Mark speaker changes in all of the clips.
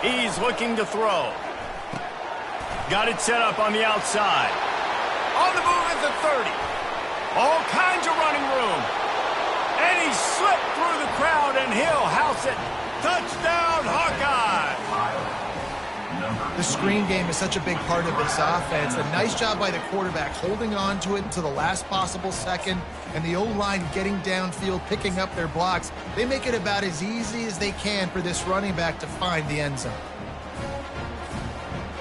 Speaker 1: He's looking to throw. Got it set up on the outside. On the move at the 30. All kinds of running room. And he slipped through the crowd, and he'll house it. Touchdown, Hawkeye!
Speaker 2: The screen game is such a big part of this offense. A nice job by the quarterback holding on to it until the last possible second, and the O-line getting downfield, picking up their blocks. They make it about as easy as they can for this running back to find the end zone.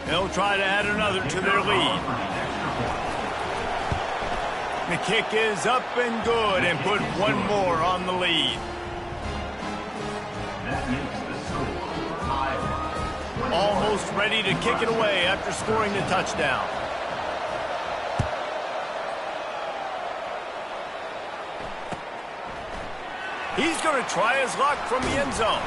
Speaker 1: They'll try to add another to their lead. The kick is up and good and put one more on the lead. Almost ready to kick it away after scoring the touchdown. He's going to try his luck from the end zone.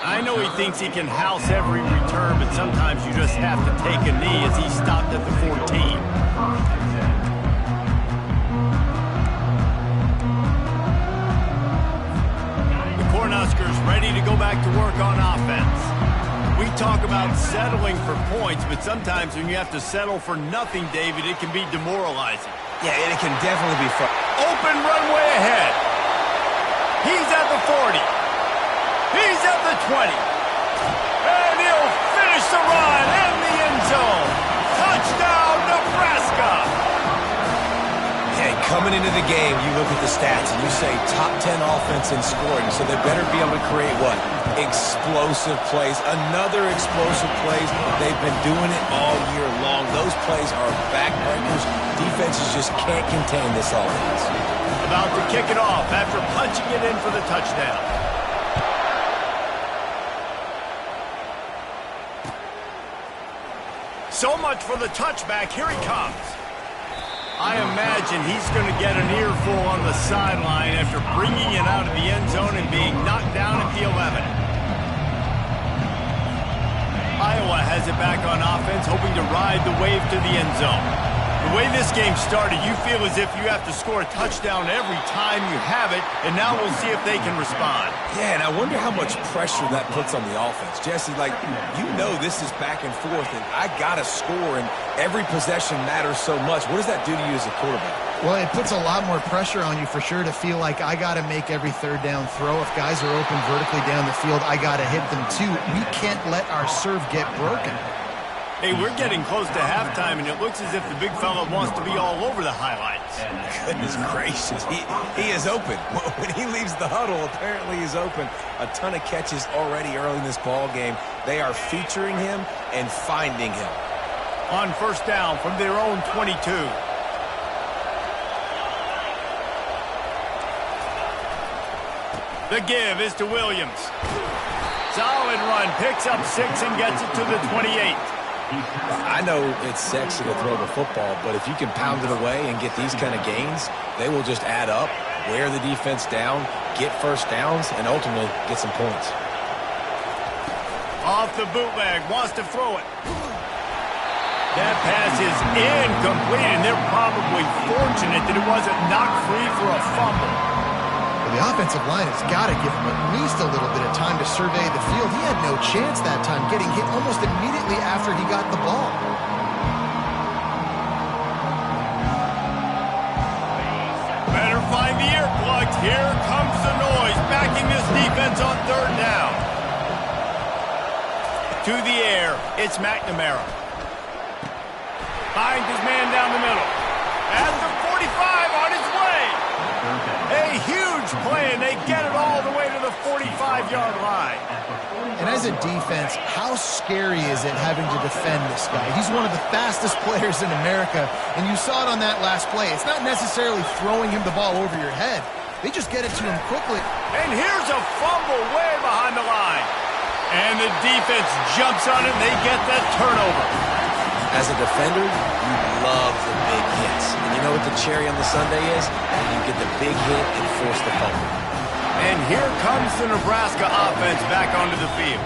Speaker 1: I know he thinks he can house every return, but sometimes you just have to take a knee as he stopped at the 14. The Cornhuskers ready to go back to work on offense. We talk about settling for points, but sometimes when you have to settle for nothing, David, it can be demoralizing.
Speaker 3: Yeah, and it can definitely be fun.
Speaker 1: Open runway ahead. He's at the 40. He's at the 20. And he'll finish the run in the end zone. Touchdown, Nebraska.
Speaker 3: Hey, coming into the game, you look at the stats and you say top 10 offense in scoring, so they better be able to create what? Explosive plays. Another explosive plays. They've been doing it all year long. Those plays are backbreakers. Defenses just can't contain this offense.
Speaker 1: About to kick it off after punching it in for the touchdown. So much for the touchback. Here he comes. I imagine he's going to get an earful on the sideline after bringing it out of the end zone and being knocked down at the 11. Iowa has it back on offense, hoping to ride the wave to the end zone. The way this game started, you feel as if you have to score a touchdown every time you have it, and now we'll see if they can respond.
Speaker 3: Yeah, and I wonder how much pressure that puts on the offense. Jesse, like, you know this is back and forth, and I got to score, and every possession matters so much. What does that do to you as a quarterback?
Speaker 2: Well, it puts a lot more pressure on you for sure to feel like I got to make every third down throw. If guys are open vertically down the field, I got to hit them too. We can't let our serve get broken.
Speaker 1: Hey, we're getting close to halftime, and it looks as if the big fella wants to be all over the highlights.
Speaker 3: Goodness gracious. He is open. When he leaves the huddle, apparently he's open. A ton of catches already early in this ball game. They are featuring him and finding him.
Speaker 1: On first down from their own 22. The give is to Williams. Solid run, picks up 6 and gets it to the 28.
Speaker 3: I know it's sexy to throw the football, but if you can pound it away and get these kind of gains, they will just add up, wear the defense down, get first downs, and ultimately get some points.
Speaker 1: Off the bootleg, wants to throw it. That pass is incomplete, and they're probably fortunate that it wasn't knocked free for a fumble.
Speaker 2: The offensive line has got to give him at least a little bit of time to survey the field. He had no chance that time, getting hit almost immediately after he got the ball.
Speaker 1: Better find the earplugs. Here comes the noise, backing this defense on third down. To the air, it's McNamara. Finds his man down the middle. At the 45 on his way. A huge play, and they get it all the way to the 45-yard line.
Speaker 2: And as a defense, how scary is it having to defend this guy? He's one of the fastest players in America, and you saw it on that last play. It's not necessarily throwing him the ball over your head. They just get it to him quickly.
Speaker 1: And here's a fumble way behind the line. And the defense jumps on it, and they get that turnover.
Speaker 3: As a defender, you love the big hits. And you know what the cherry on the sundae is? When you get the big hit and force the fumble.
Speaker 1: And here comes the Nebraska offense back onto the field.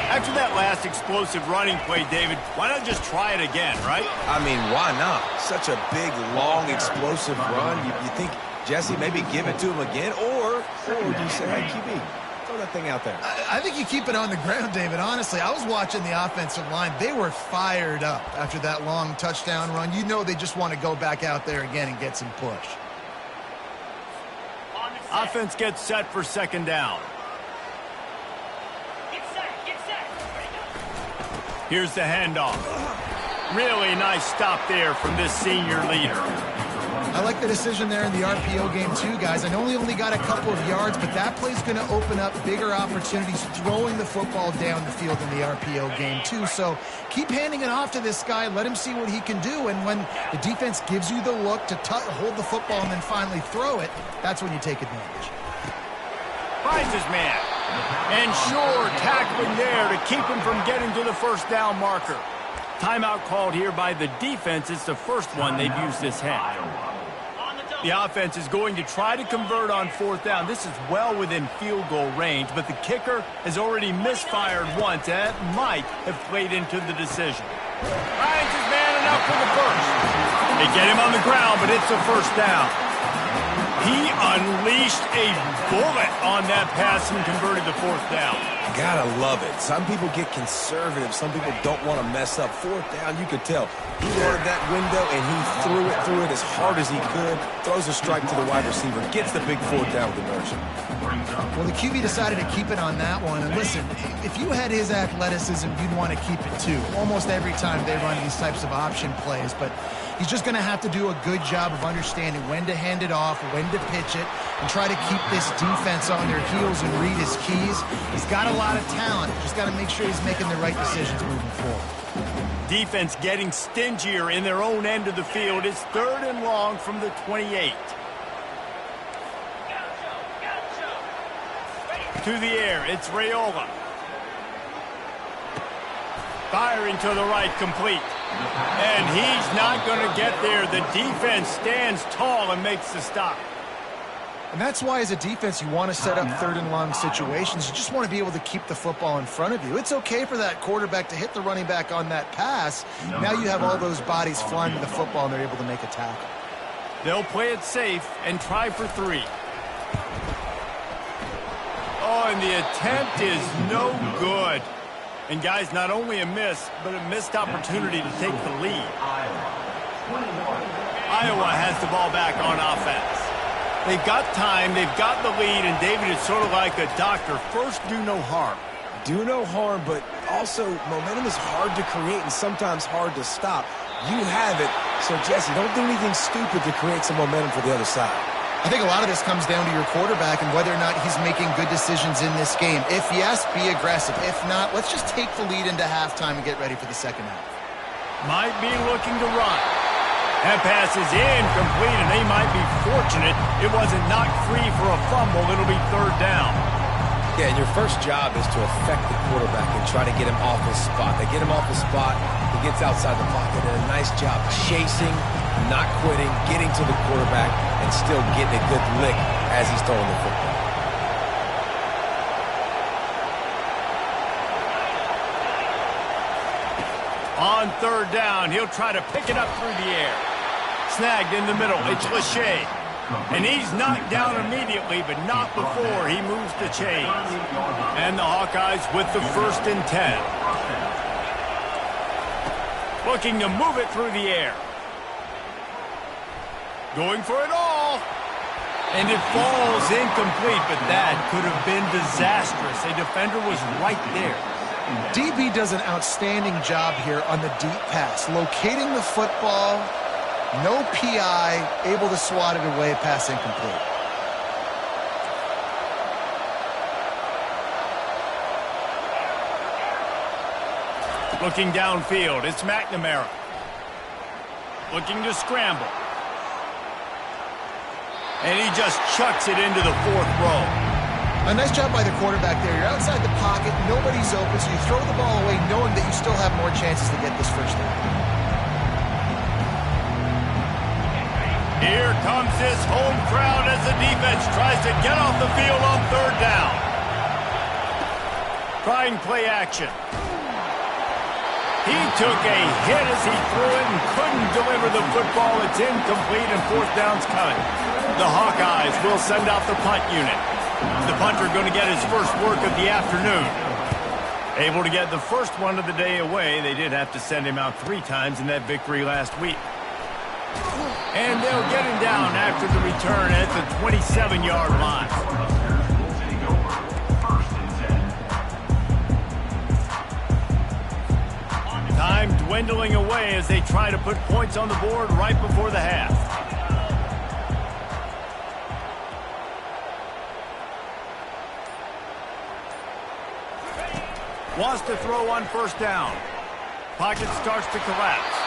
Speaker 1: After that last explosive running play, David, why not just try it again, right?
Speaker 3: I mean, why not? Such a big, long, explosive run. You think, Jesse, maybe give it to him again? Or do you say, hey, QB, Throw that thing out there.
Speaker 2: I think you keep it on the ground, David. Honestly, I was watching the offensive line. They were fired up after that long touchdown run. You know they just want to go back out there again and get some push.
Speaker 1: Offense gets set for second down. Here's the handoff. Really nice stop there from this senior leader.
Speaker 2: I like the decision there in the RPO game too, guys. I know he only got a couple of yards, but that play's going to open up bigger opportunities throwing the football down the field in the RPO game too. So keep handing it off to this guy. Let him see what he can do. And when the defense gives you the look to hold the football and then finally throw it, that's when you take advantage.
Speaker 1: Finds his man. And sure, tackling there to keep him from getting to the first down marker. Timeout called here by the defense. It's the first one they've used this half. The offense is going to try to convert on fourth down. This is well within field goal range, but the kicker has already misfired once. That might have played into the decision. Finds his man enough for the first. They get him on the ground, but it's a first down. He unleashed a bullet on that pass and converted the fourth down.
Speaker 3: Gotta love it. Some people get conservative. Some people don't want to mess up. Fourth down, you could tell. He wanted that window, and he threw it as hard as he could. Throws a strike to the wide receiver. Gets the big fourth down with inertia.
Speaker 2: Well, the QB decided to keep it on that one. And listen, if you had his athleticism, you'd want to keep it too. Almost every time they run these types of option plays. But he's just going to have to do a good job of understanding when to hand it off, when to pitch it, and try to keep this defense on their heels and read his keys. He's got a lot of talent. Just got to make sure he's making the right decisions moving forward.
Speaker 1: Defense getting stingier in their own end of the field. It's third and long from the 28. To the air, it's Raiola. Firing to the right, complete. And he's not going to get there. The defense stands tall and makes the stop.
Speaker 2: And that's why, as a defense, you want to set up third and long situations. You just want to be able to keep the football in front of you. It's okay for that quarterback to hit the running back on that pass. Now you have all those bodies flying to the football, and they're able to make a tackle.
Speaker 1: They'll play it safe and try for three. Oh, and the attempt is no good. And, guys, not only a miss, but a missed opportunity to take the lead. Iowa has the ball back on offense. They've got time, they've got the lead, and David is sort of like a doctor. First, do no harm.
Speaker 3: Do no harm, but also momentum is hard to create and sometimes hard to stop. You have it, so Jesse, don't do anything stupid to create some momentum for the other side.
Speaker 2: I think a lot of this comes down to your quarterback and whether or not he's making good decisions in this game. If yes, be aggressive. If not, let's just take the lead into halftime and get ready for the second half.
Speaker 1: Might be looking to run. That pass is incomplete, and they might be fortunate it wasn't knocked free for a fumble. It'll be third down.
Speaker 3: Yeah, and your first job is to affect the quarterback and try to get him off his spot. They get him off his spot, he gets outside the pocket, and a nice job chasing, not quitting, getting to the quarterback, and still getting a good lick as he's throwing the football.
Speaker 1: On third down, he'll try to pick it up through the air. Snagged in the middle, it's Lachey. And he's knocked down immediately, but not before he moves the chains. And the Hawkeyes with the 1st and 10. Looking to move it through the air. Going for it all. And it falls incomplete, but that could have been disastrous. A defender was right there.
Speaker 2: DB does an outstanding job here on the deep pass, locating the football, no PI, able to swat it away, pass incomplete.
Speaker 1: Looking downfield, it's McNamara. Looking to scramble. And he just chucks it into the 4th row.
Speaker 2: A nice job by the quarterback there. You're outside the pocket, nobody's open, so you throw the ball away knowing that you still have more chances to get this first down.
Speaker 1: Here comes this home crowd as the defense tries to get off the field on third down. Trying play action. He took a hit as he threw it and couldn't deliver the football. It's incomplete and 4th down's coming. The Hawkeyes will send out the punt unit. Is the punter going to get his first work of the afternoon? Able to get the first one of the day away. They did have to send him out 3 times in that victory last week. And they'll get him down after the return at the 27-yard line. Time dwindling away as they try to put points on the board right before the half. Wants to throw on first down. Pocket starts to collapse.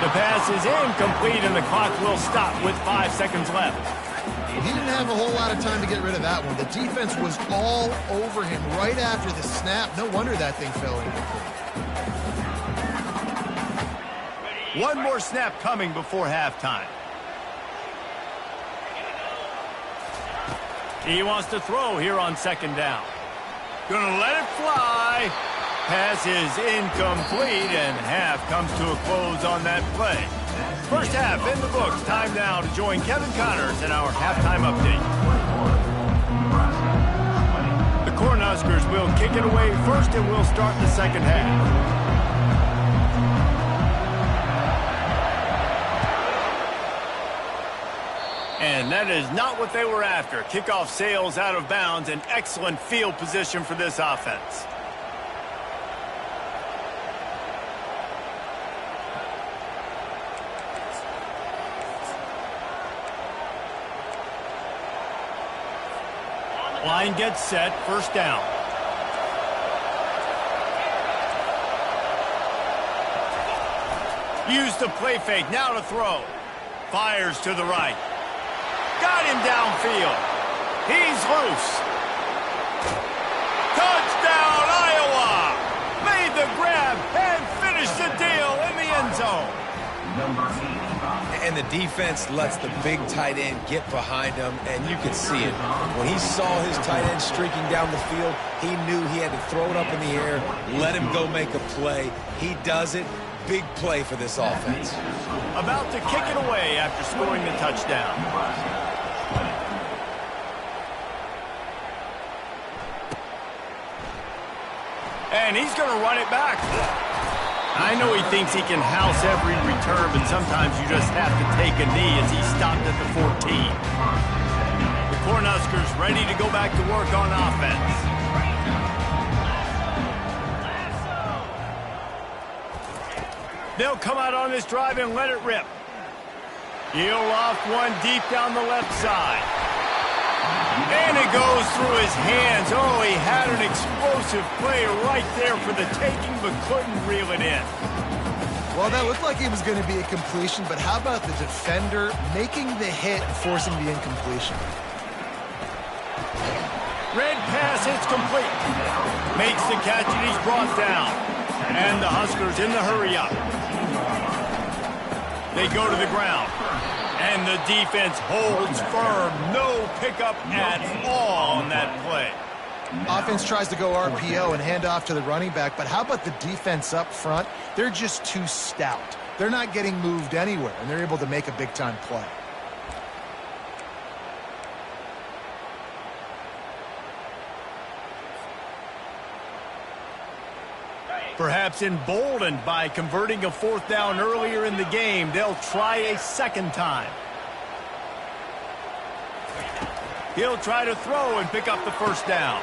Speaker 1: The pass is incomplete, and the clock will stop with 5 seconds left.
Speaker 2: He didn't have a whole lot of time to get rid of that one. The defense was all over him right after the snap. No wonder that thing fell incomplete.
Speaker 1: One more snap coming before halftime. He wants to throw here on second down. Gonna let it fly. Pass is incomplete, and half comes to a close on that play. First half in the books. Time now to join Kevin Connors in our halftime update. The Cornhuskers will kick it away first, and we'll start the second half. And that is not what they were after. Kickoff sails out of bounds, and excellent field position for this offense. Line gets set, first down. Use the play fake, now to throw. Fires to the right. Got him downfield. He's loose. Touchdown, Iowa! Made the grab and finished the deal in the end zone.
Speaker 3: And the defense lets the big tight end get behind him, and you can see it. When he saw his tight end streaking down the field, he knew he had to throw it up in the air, let him go make a play. He does it. Big play for this offense.
Speaker 1: About to kick it away after scoring the touchdown. And he's going to run it back. I know he thinks he can house every return, but sometimes you just have to take a knee as he stopped at the 14. The Cornhuskers ready to go back to work on offense. They'll come out on this drive and let it rip. He'll off one deep down the left side. And it goes through his hands. Oh, he had an explosive play right there for the taking, but couldn't reel it in.
Speaker 2: Well, that looked like it was going to be a completion, but how about the defender making the hit and forcing the incompletion?
Speaker 1: Red pass, it's complete. Makes the catch, and he's brought down. And the Huskers in the hurry-up. They go to the ground. And the defense holds firm. No pickup at all on that play.
Speaker 2: Offense tries to go RPO and hand off to the running back, but how about the defense up front? They're just too stout. They're not getting moved anywhere, and they're able to make a big-time play.
Speaker 1: Perhaps emboldened by converting a fourth down earlier in the game, they'll try a second time. He'll try to throw and pick up the first down.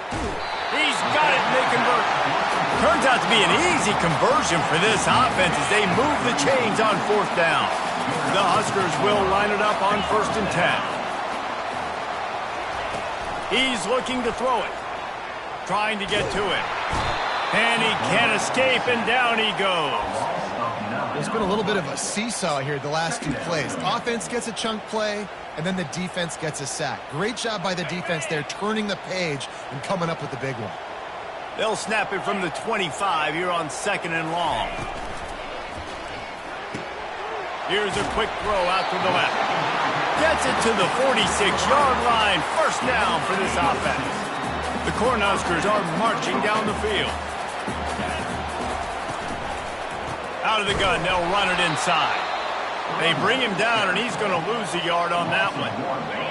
Speaker 1: He's got it, and they convert. Turns out to be an easy conversion for this offense as they move the chains on fourth down. The Huskers will line it up on 1st and 10. He's looking to throw it. Trying to get to it. And he can't escape, and down he goes.
Speaker 2: There's been a little bit of a seesaw here the last 2 plays. Offense gets a chunk play, and then the defense gets a sack. Great job by the defense there, turning the page and coming up with the big one.
Speaker 1: They'll snap it from the 25 here on 2nd and long. Here's a quick throw out to the left. Gets it to the 46-yard line. First down for this offense. The Cornhuskers are marching down the field. Out of the gun, they'll run it inside. They bring him down, and he's going to lose a yard on that one.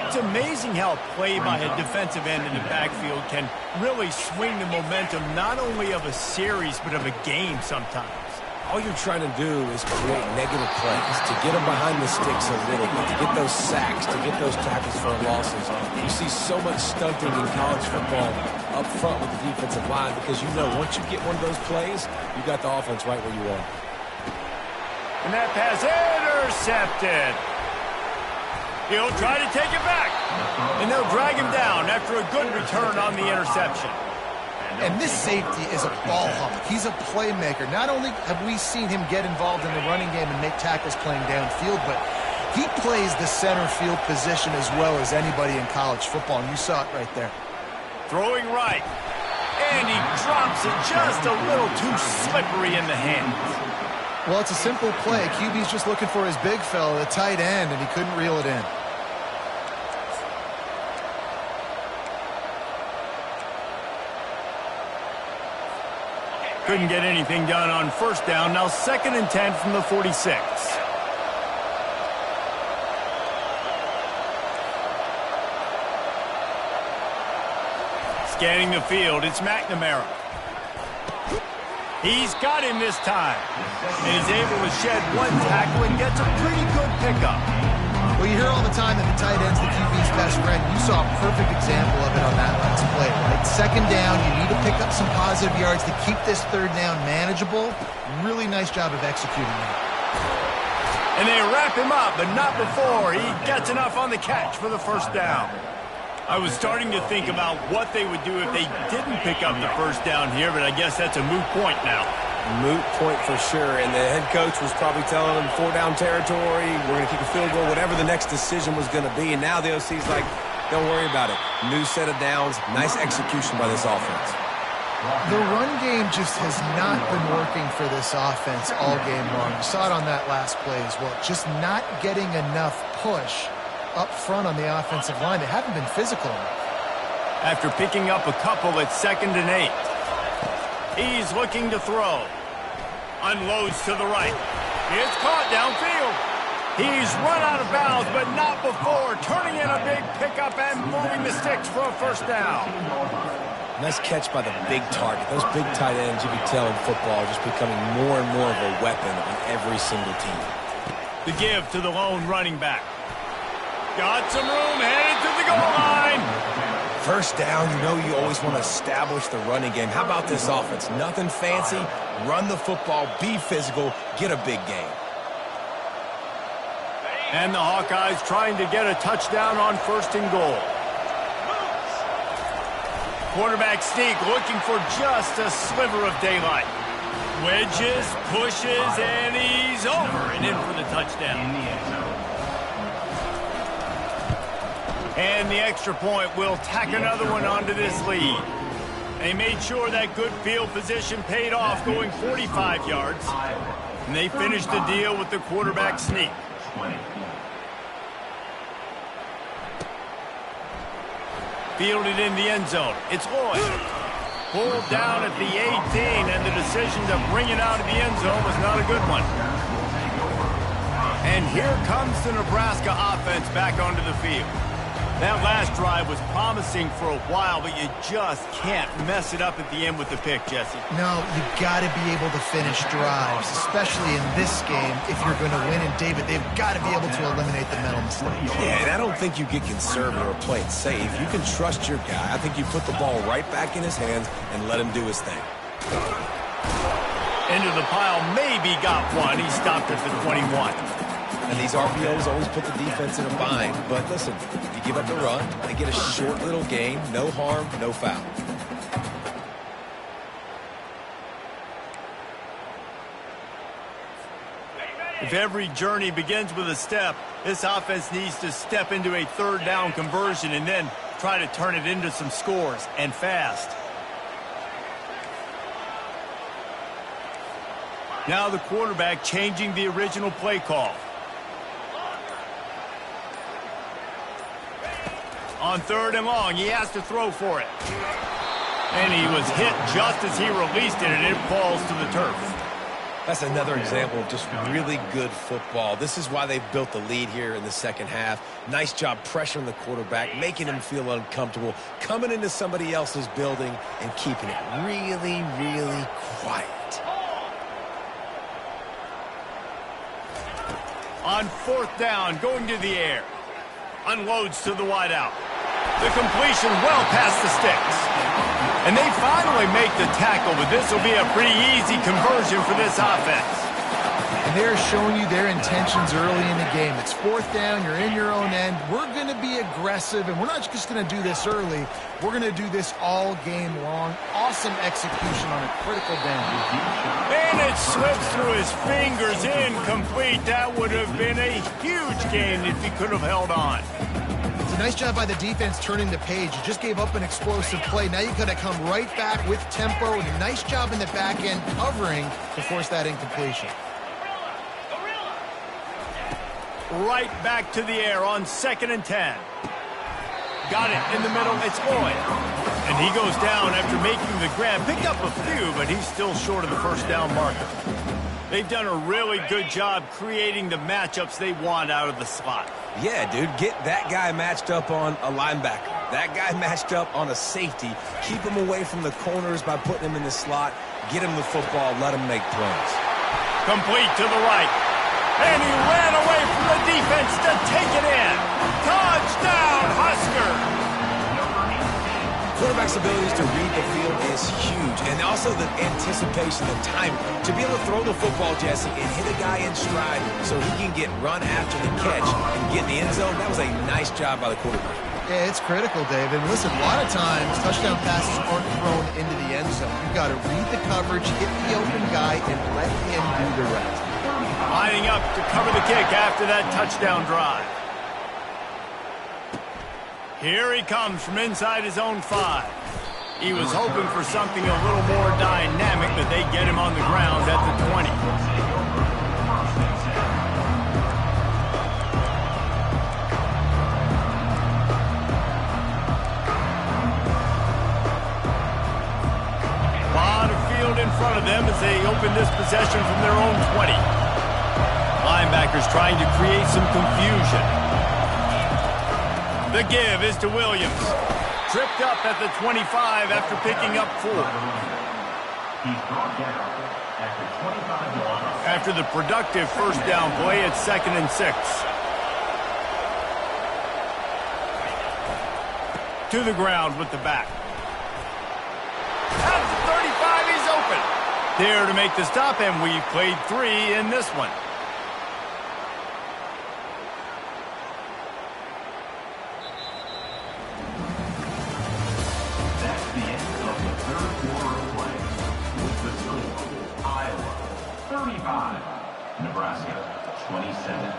Speaker 1: It's amazing how play by a defensive end in the backfield can really swing the momentum not only of a series but of a game sometimes.
Speaker 3: All you're trying to do is create negative plays, to get them behind the sticks a little bit, to get those sacks, to get those tackles for losses. You see so much stunting in college football up front with the defensive line because you know once you get one of those plays, you got the offense right where you want.
Speaker 1: And that pass intercepted. He'll try to take it back. And they'll drag him down after a good return on the interception.
Speaker 2: And this safety is a ball hawk. He's a playmaker. Not only have we seen him get involved in the running game and make tackles playing downfield, but he plays the center field position as well as anybody in college football, and you saw it right there.
Speaker 1: Throwing right. And he drops it just a little too slippery in the hands.
Speaker 2: Well, it's a simple play. QB's just looking for his big fella, the tight end, and he couldn't reel it in.
Speaker 1: Couldn't get anything done on first down. Now 2nd and 10 from the 46. Scanning the field, it's McNamara. He's got him this time. And he's able to shed one tackle and gets a pretty good pickup.
Speaker 2: Well, you hear all the time that the tight end's the QB's best friend. You saw a perfect example of it on that last play, right? 2nd down, you need to pick up some positive yards to keep this 3rd down manageable. Really nice job of executing that.
Speaker 1: And they wrap him up, but not before he gets enough on the catch for the 1st down. I was starting to think about what they would do if they didn't pick up the 1st down here, but I guess that's a moot point now.
Speaker 3: Moot point for sure, and the head coach was probably telling them 4-down territory, we're going to kick a field goal, whatever the next decision was going to be, and now the OC's like, don't worry about it. New set of downs, nice execution by this offense.
Speaker 2: The run game just has not been working for this offense all game long. You saw it on that last play as well. Just not getting enough push up front on the offensive line. They haven't been physical enough.
Speaker 1: After picking up a couple at 2nd and 8. He's looking to throw. Unloads to the right. It's caught downfield. He's run out of bounds, but not before turning in a big pickup and moving the sticks for a 1st down.
Speaker 3: Nice catch by the big target. Those big tight ends, you can tell in football, are just becoming more and more of a weapon on every single team.
Speaker 1: The give to the lone running back. Got some room, headed to the goal line.
Speaker 3: 1st down, you know you always want to establish the running game. How about this offense? Nothing fancy. Run the football, be physical, get a big gain.
Speaker 1: And the Hawkeyes trying to get a touchdown on 1st and goal. Quarterback sneak looking for just a sliver of daylight. Wedges, pushes, and he's over and in for the touchdown. And the extra point will tack another one onto this lead. They made sure that good field position paid off, going 45 yards. And they finished the deal with the quarterback sneak. Fielded in the end zone. It's Lloyd. Pulled down at the 18, and the decision to bring it out of the end zone was not a good one. And here comes the Nebraska offense back onto the field. That last drive was promising for a while, but you just can't mess it up at the end with the pick, Jesse.
Speaker 2: No, you've got to be able to finish drives, especially in this game if you're going to win. And, David, they've got to be able to eliminate the mental mistakes.
Speaker 3: Yeah, and I don't think you get conservative or play it safe. You can trust your guy. I think you put the ball right back in his hands and let him do his thing.
Speaker 1: Into the pile, maybe got one. He stopped at the 21.
Speaker 3: And these RPOs always put the defense in a bind. But listen, you give up the run, they get a short little gain, no harm, no foul.
Speaker 1: If every journey begins with a step, this offense needs to step into a 3rd down conversion and then try to turn it into some scores, and fast. Now the quarterback changing the original play call. On 3rd and long, he has to throw for it. And he was hit just as he released it, and it falls to the turf.
Speaker 3: That's another example of just really good football. This is why they've built the lead here in the second half. Nice job pressuring the quarterback, making him feel uncomfortable, coming into somebody else's building and keeping it really, really quiet.
Speaker 1: On fourth down, going to the air. Unloads to the wideout. The completion well past the sticks. And they finally make the tackle, but this will be a pretty easy conversion for this offense.
Speaker 2: And they're showing you their intentions early in the game. It's fourth down, you're in your own end. We're going to be aggressive, and we're not just going to do this early. We're going to do this all game long. Awesome execution on a critical down.
Speaker 1: And it slips through his fingers, incomplete. That would have been a huge gain if he could have held on.
Speaker 2: It's a nice job by the defense turning the page. You just gave up an explosive play. Now you've got to come right back with tempo, and a nice job in the back end covering to force that incompletion.
Speaker 1: Right back to the air on 2nd and 10. Got it in the middle. It's Lloyd. And he goes down after making the grab. Picked up a few, but he's still short of the first down marker. They've done a really good job creating the matchups they want out of the slot.
Speaker 3: Yeah, dude, get that guy matched up on a linebacker. That guy matched up on a safety. Keep him away from the corners by putting him in the slot. Get him the football. Let him make plays.
Speaker 1: Complete to the right. And he ran away from the defense to take it in. Touchdown, Husker!
Speaker 3: Quarterback's abilities to read the field is huge. And also the anticipation, the timing. To be able to throw the football, Jesse, and hit a guy in stride so he can get run after the catch and get in the end zone, that was a nice job by the quarterback.
Speaker 2: Yeah, it's critical, David. Listen, a lot of times touchdown passes aren't thrown into the end zone. You've got to read the coverage, hit the open guy, and let him do the rest.
Speaker 1: Lining up to cover the kick after that touchdown drive. Here he comes from inside his own 5. He was hoping for something a little more dynamic, but they get him on the ground at the 20. A lot of field in front of them as they open this possession from their own 20. Linebackers trying to create some confusion. The give is to Williams. Tripped up at the 25 after picking up 4. After the productive first down play, it's 2nd and 6. To the ground with the back. At the 35, he's open. There to make the stop, and we've played 3 in this one.
Speaker 4: Nebraska, 27.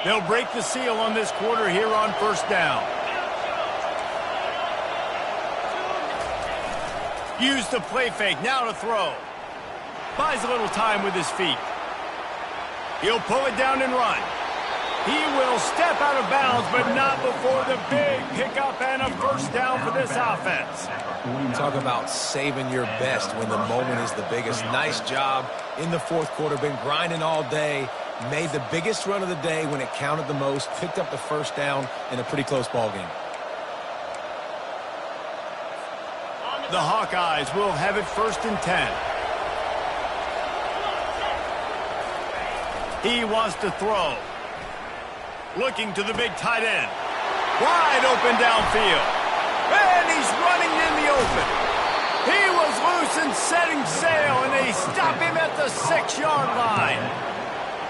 Speaker 1: They'll break the seal on this quarter here on first down. Use the play fake, now to throw. Buys a little time with his feet. He'll pull it down and run. He will step out of bounds, but not before the big pickup and a first down for this offense.
Speaker 3: Talk about saving your best when the moment is the biggest. Nice job in the fourth quarter. Been grinding all day. Made the biggest run of the day when it counted the most. Picked up the first down in a pretty close ball game.
Speaker 1: The Hawkeyes will have it 1st and 10. He wants to throw. Looking to the big tight end. Wide open downfield. And he's running in the open. He was loose and setting sail, and they stop him at the 6-yard line.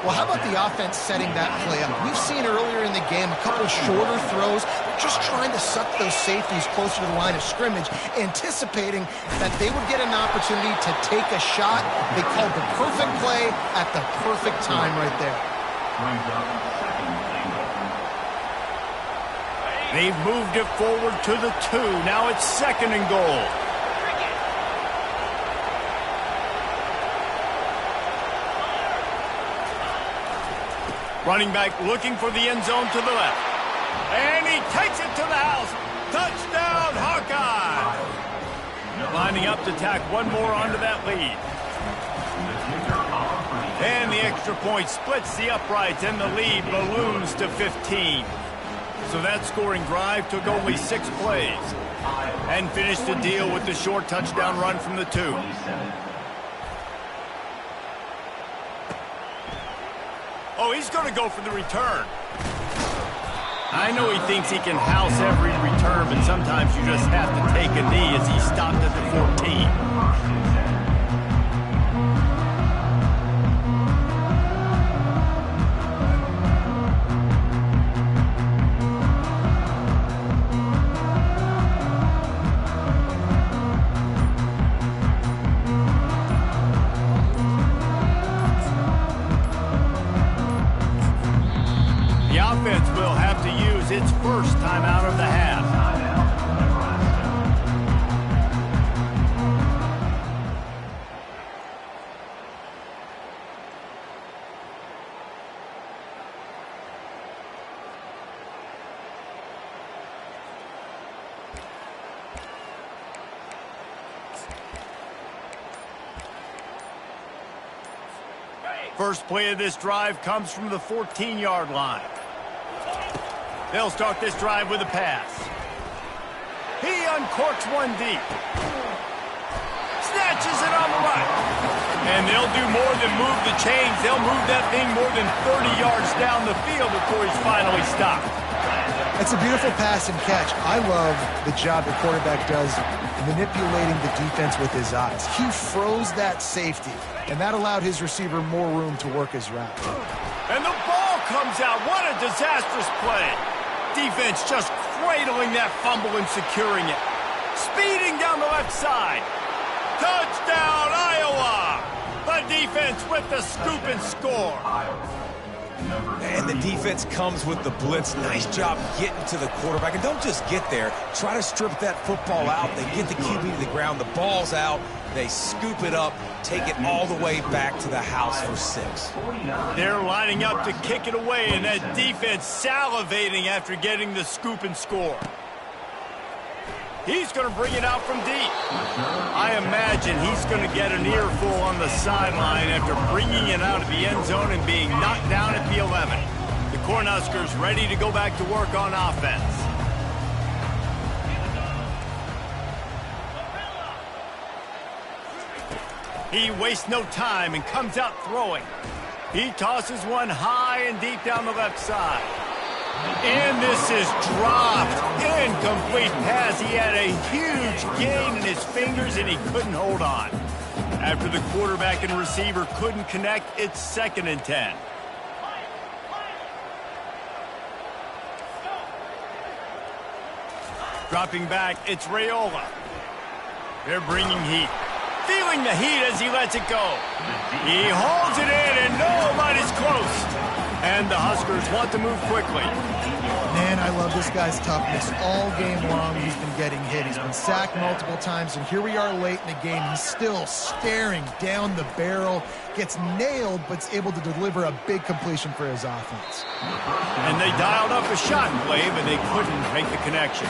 Speaker 2: Well, how about the offense setting that play up? We've seen earlier in the game a couple shorter throws, just trying to suck those safeties closer to the line of scrimmage, anticipating that they would get an opportunity to take a shot. They called the perfect play at the perfect time right there.
Speaker 1: They've moved it forward to the 2. Now it's 2nd and goal. Running back looking for the end zone to the left. And he takes it to the house. Touchdown, Hawkeye! Lining up to tack one more onto that lead. And the extra point splits the uprights, and the lead balloons to 15. So that scoring drive took only 6 plays and finished the deal with the short touchdown run from the 2. Oh, he's going to go for the return. I know he thinks he can house every return, but sometimes you just have to take a knee as he stopped at the 14. Will have to use its first time out of the half. First play of this drive comes from the 14-yard line. They'll start this drive with a pass. He uncorks one deep. Snatches it on the right. And they'll do more than move the chains. They'll move that thing more than 30 yards down the field before he's finally stopped.
Speaker 2: That's a beautiful pass and catch. I love the job the quarterback does manipulating the defense with his eyes. He froze that safety, and that allowed his receiver more room to work his route.
Speaker 1: And the ball comes out. What a disastrous play. Defense just cradling that fumble and securing it. Speeding down the left side. Touchdown, Iowa! The defense with the scoop and score.
Speaker 3: And the defense comes with the blitz. Nice job getting to the quarterback. And don't just get there. Try to strip that football out. They get the QB to the ground. The ball's out. They scoop it up, take it all the way back to the house for 6.
Speaker 1: They're lining up to kick it away, and that defense salivating after getting the scoop and score. He's going to bring it out from deep. I imagine he's going to get an earful on the sideline after bringing it out of the end zone and being knocked down at the 11. The Cornhuskers ready to go back to work on offense. He wastes no time and comes out throwing. He tosses one high and deep down the left side. And this is dropped. Incomplete pass. He had a huge gain in his fingers, and he couldn't hold on. After the quarterback and receiver couldn't connect, it's 2nd and 10. Dropping back, it's Raiola. They're bringing heat. Feeling the heat as he lets it go. He holds it in, and nobody's close. And the Huskers want to move quickly.
Speaker 2: Man, I love this guy's toughness. All game long, he's been getting hit. He's been sacked multiple times, and here we are late in the game. He's still staring down the barrel, gets nailed, but is able to deliver a big completion for his offense.
Speaker 1: And they dialed up a shot play, but they couldn't make the connection.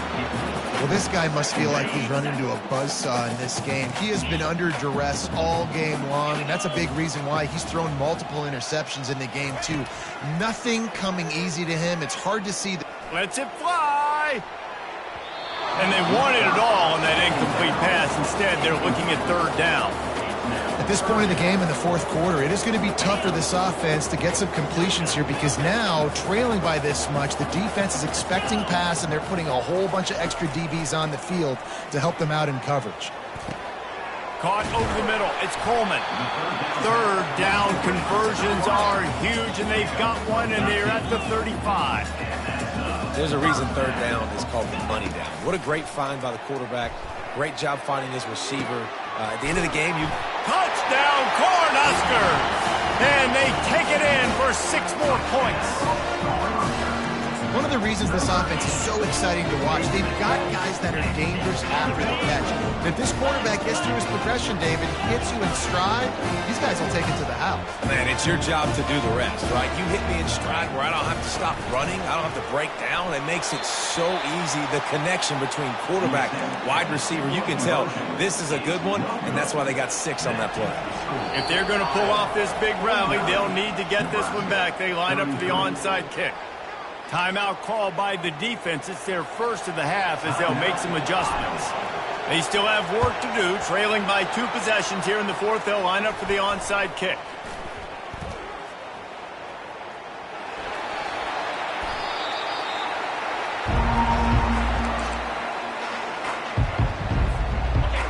Speaker 2: Well, this guy must feel like he's run into a buzzsaw in this game. He has been under duress all game long, and that's a big reason why he's thrown multiple interceptions in the game, too. Nothing coming easy to him. It's hard to see.
Speaker 1: Lets it fly. And they wanted it all on that incomplete pass. Instead, they're looking at 3rd down.
Speaker 2: At this point in the game in the 4th quarter, it is going to be tough for this offense to get some completions here because now, trailing by this much, the defense is expecting pass, and they're putting a whole bunch of extra DBs on the field to help them out in coverage.
Speaker 1: Caught over the middle. It's Coleman. 3rd down conversions are huge, and they've got one, and they're at the 35.
Speaker 3: There's a reason 3rd down is called the money down. What a great find by the quarterback. Great job finding his receiver. At the end of the game,
Speaker 1: touchdown, Cornhuskers! And they take it in for 6 more points.
Speaker 2: One of the reasons this offense is so exciting to watch. They've got guys that are dangerous after the catch. And if this quarterback gets through his progression, David, hits you in stride, these guys will take it to the house.
Speaker 3: Man, it's your job to do the rest, right? You hit me in stride where I don't have to stop running. I don't have to break down. It makes it so easy. The connection between quarterback and wide receiver, you can tell this is a good one, and that's why they got 6 on that play.
Speaker 1: If they're going to pull off this big rally, they'll need to get this one back. They line up for the onside kick. Timeout called by the defense. It's their first of the half as they'll make some adjustments. They still have work to do. Trailing by 2 possessions here in the fourth, they'll line up for the onside kick.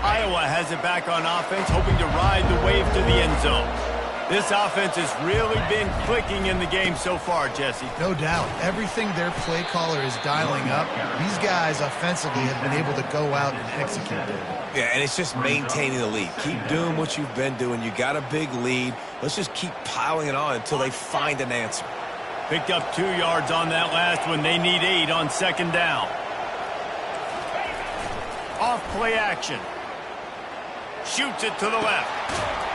Speaker 1: Iowa has it back on offense, hoping to ride the wave to the end zone. This offense has really been clicking in the game so far, Jesse.
Speaker 2: No doubt. Everything their play caller is dialing up, these guys offensively have been able to go out and execute it.
Speaker 3: Yeah, and it's just maintaining the lead. Keep doing what you've been doing. You got a big lead. Let's just keep piling it on until they find an answer.
Speaker 1: Picked up 2 yards on that last one. They need 8 on second down. Off play action. Shoots it to the left.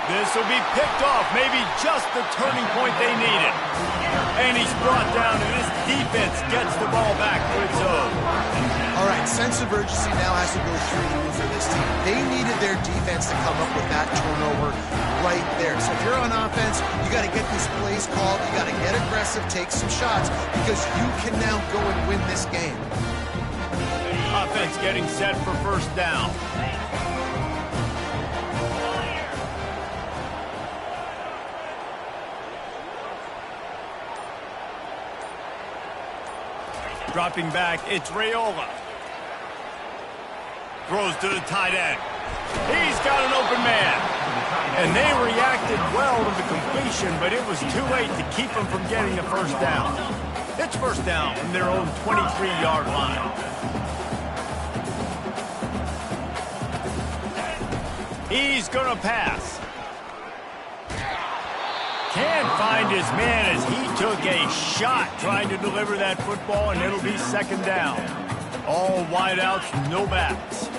Speaker 1: This will be picked off, maybe just the turning point they needed. And he's brought down, and this defense gets the ball back for its own.
Speaker 2: All right, sense of urgency now has to go through the roof for this team. They needed their defense to come up with that turnover right there. So if you're on offense, you got to get these plays called. You got to get aggressive, take some shots, because you can now go and win this game.
Speaker 1: Offense getting set for first down. Dropping back, it's Raiola. Throws to the tight end. He's got an open man. And they reacted well to the completion, but it was too late to keep them from getting the first down. It's first down from their own 23-yard line. He's going to pass. Can't find his man as he took a shot trying to deliver that football, and it'll be second down. All wideouts, no backs.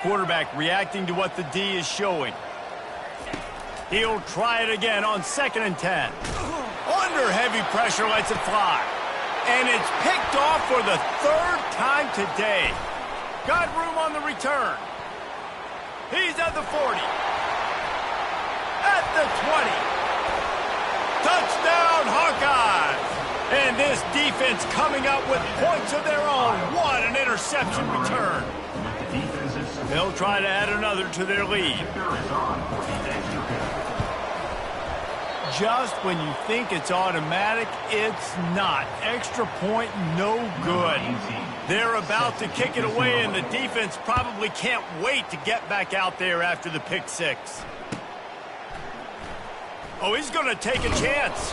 Speaker 1: Quarterback reacting to what the D is showing. He'll try it again on 2nd and 10. Under heavy pressure, lets it fly. And it's picked off for the 3rd time today. Got room on the return. He's at the 40. At the 20. Touchdown, Hawkeyes! And this defense coming up with points of their own. What an interception return. They'll try to add another to their lead. Just when you think it's automatic, it's not. Extra point, no good. They're about to kick it away, and the defense probably can't wait to get back out there after the pick 6. Oh, he's going to take a chance.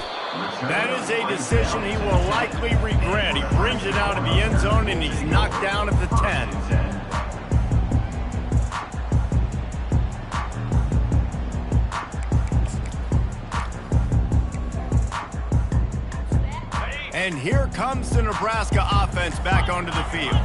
Speaker 1: That is a decision he will likely regret. He brings it out of the end zone, and he's knocked down at the 10. And here comes the Nebraska offense back onto the field.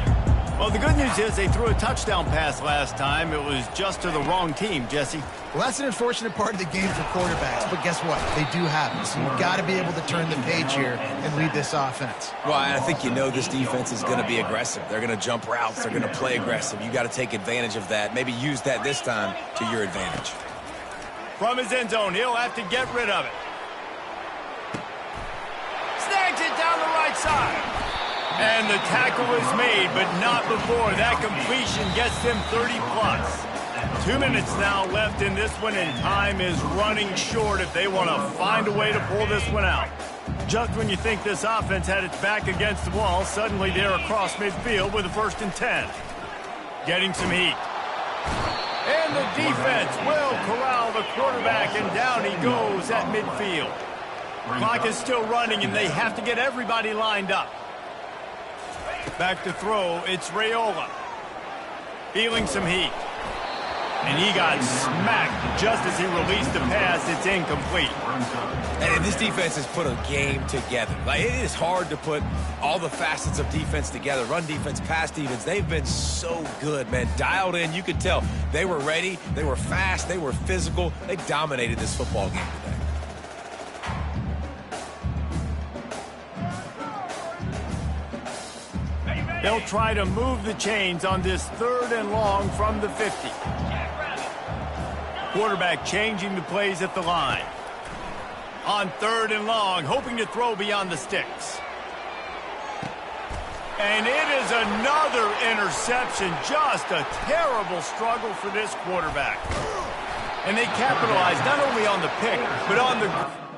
Speaker 1: Well, the good news is they threw a touchdown pass last time. It was just to the wrong team, Jesse.
Speaker 2: Well, that's an unfortunate part of the game for quarterbacks, but guess what? They do have it, so you've got to be able to turn the page here and lead this offense.
Speaker 3: Well, I think you know this defense is going to be aggressive. They're going to jump routes. They're going to play aggressive. You got to take advantage of that. Maybe use that this time to your advantage.
Speaker 1: From his end zone, he'll have to get rid of it. Snags it down the right side. And the tackle is made, but not before. That completion gets them 30+. 2 minutes now left in this one, and time is running short if they want to find a way to pull this one out. Just when you think this offense had its back against the wall, suddenly they're across midfield with a 1st and 10. Getting some heat. And the defense will corral the quarterback, and down he goes at midfield. Clock is still running, and they have to get everybody lined up. Back to throw, it's Raiola. Feeling some heat. And he got smacked just as he released the pass. It's incomplete.
Speaker 3: And this defense has put a game together. Like, it is hard to put all the facets of defense together. Run defense, pass defense. They've been so good, man. Dialed in. You could tell they were ready. They were fast. They were physical. They dominated this football game today.
Speaker 1: They'll try to move the chains on this 3rd and long from the 50. Quarterback changing the plays at the line. On 3rd and long, hoping to throw beyond the sticks. And it is another interception. Just a terrible struggle for this quarterback. And they capitalized not only on the pick, but on the